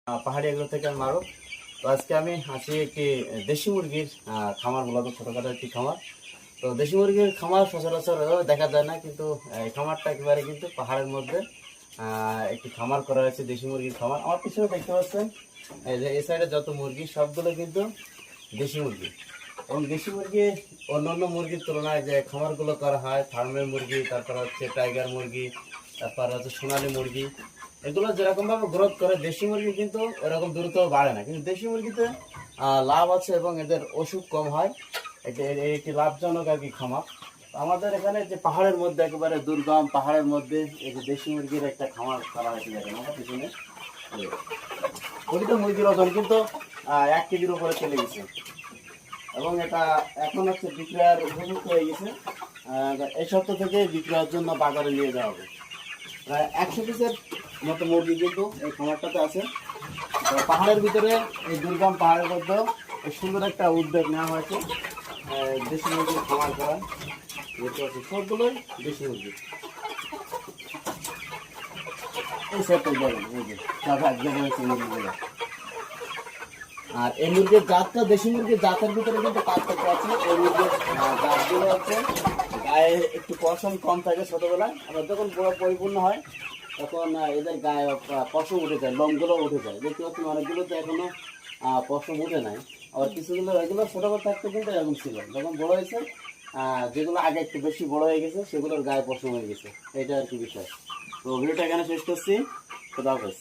পাহাড়ি এগুলো থেকে আমি মারো। তো আজকে আমি আছি একটি দেশি মুরগির খামার, মূলত ছোটখাটো একটি খামার। তো দেশি মুরগির খামার সচরাচর দেখা যায় না, কিন্তু এই খামারটা একেবারে কিন্তু পাহাড়ের মধ্যে একটি খামার করা হয়েছে, দেশি মুরগির খামার। আমার পিছনে দেখতে পাচ্ছেন এই যে এই সাইডে যত মুরগি সবগুলো কিন্তু দেশি মুরগি। এবং দেশি মুরগি অন্যান্য মুরগির তুলনায় যে খামারগুলো করা হয়, ফার্মের মুরগি, তারপর হচ্ছে টাইগার মুরগি, তারপর হচ্ছে সোনালী মুরগি, এগুলো যেরকম ভাবে গ্রোথ করে দেশি মুরগি কিন্তু এরকম দ্রুত বাড়ে না। কিন্তু দেশি মুরগিতে লাভ আছে এবং এদের ওষুধ কম হয়। একটি লাভজনক আর কি খামার। আমাদের এখানে যে পাহাড়ের মধ্যে, একেবারে দুর্গম পাহাড়ের মধ্যে এই যে দেশি মুরগির একটা খামার করা হয়েছে, দেখেন আমার পিছনে। প্রতিটা মুরগির ওজন কিন্তু 1 কেজির উপরে চলে গেছে এবং এটা এখন হচ্ছে বিক্রয়ের উপযুক্ত হয়ে গেছে। এই সপ্তাহ থেকে বিক্রয়ের জন্য বাজারে নিয়ে যাওয়া হবে। প্রায় 100 পিসের মতো মুরগি কিন্তু এই খামারটাতে আছে। তো পাহাড়ের ভিতরে, এই দুর্গম পাহাড়ের মধ্যেও এই সুন্দর একটা উদ্যোগ নেওয়া হয়েছে দেশি মুরগির খামার করা। দেখতে পাচ্ছি সবগুলোই দেশি মুরগি। এই সেটটাই দেখেন, এই যে সব এক জায়গায় হচ্ছে মুরগিগুলো। আর এই মুরগির জাতটা, দেশি মুরগির জাতের ভিতরে কিন্তু পার্থক্য আছে। এই মুরগির জাতগুলো হচ্ছে গায়ে একটু পশম কম থাকে ছোটবেলায়, আবার যখন বড় পরিপূর্ণ হয় তখন এদের গায়ে পশম উঠে যায়, লোমগুলো উঠে যায়। দেখতে পাচ্ছেন অনেকগুলো তো এখনো পশম উঠে নাই। আবার কিছুগুলো এগুলো ছোটবেলা থাকতে কিন্তু এরকম ছিল, যখন বড় হয়েছে যেগুলো আগে একটু বেশি বড় হয়ে গেছে সেগুলোর গায়ে পশম হয়ে গেছে। এটা আর কি বিষয়। তো ভিডিওটা এখানে শেষ করছি। খোদা হাফেজ।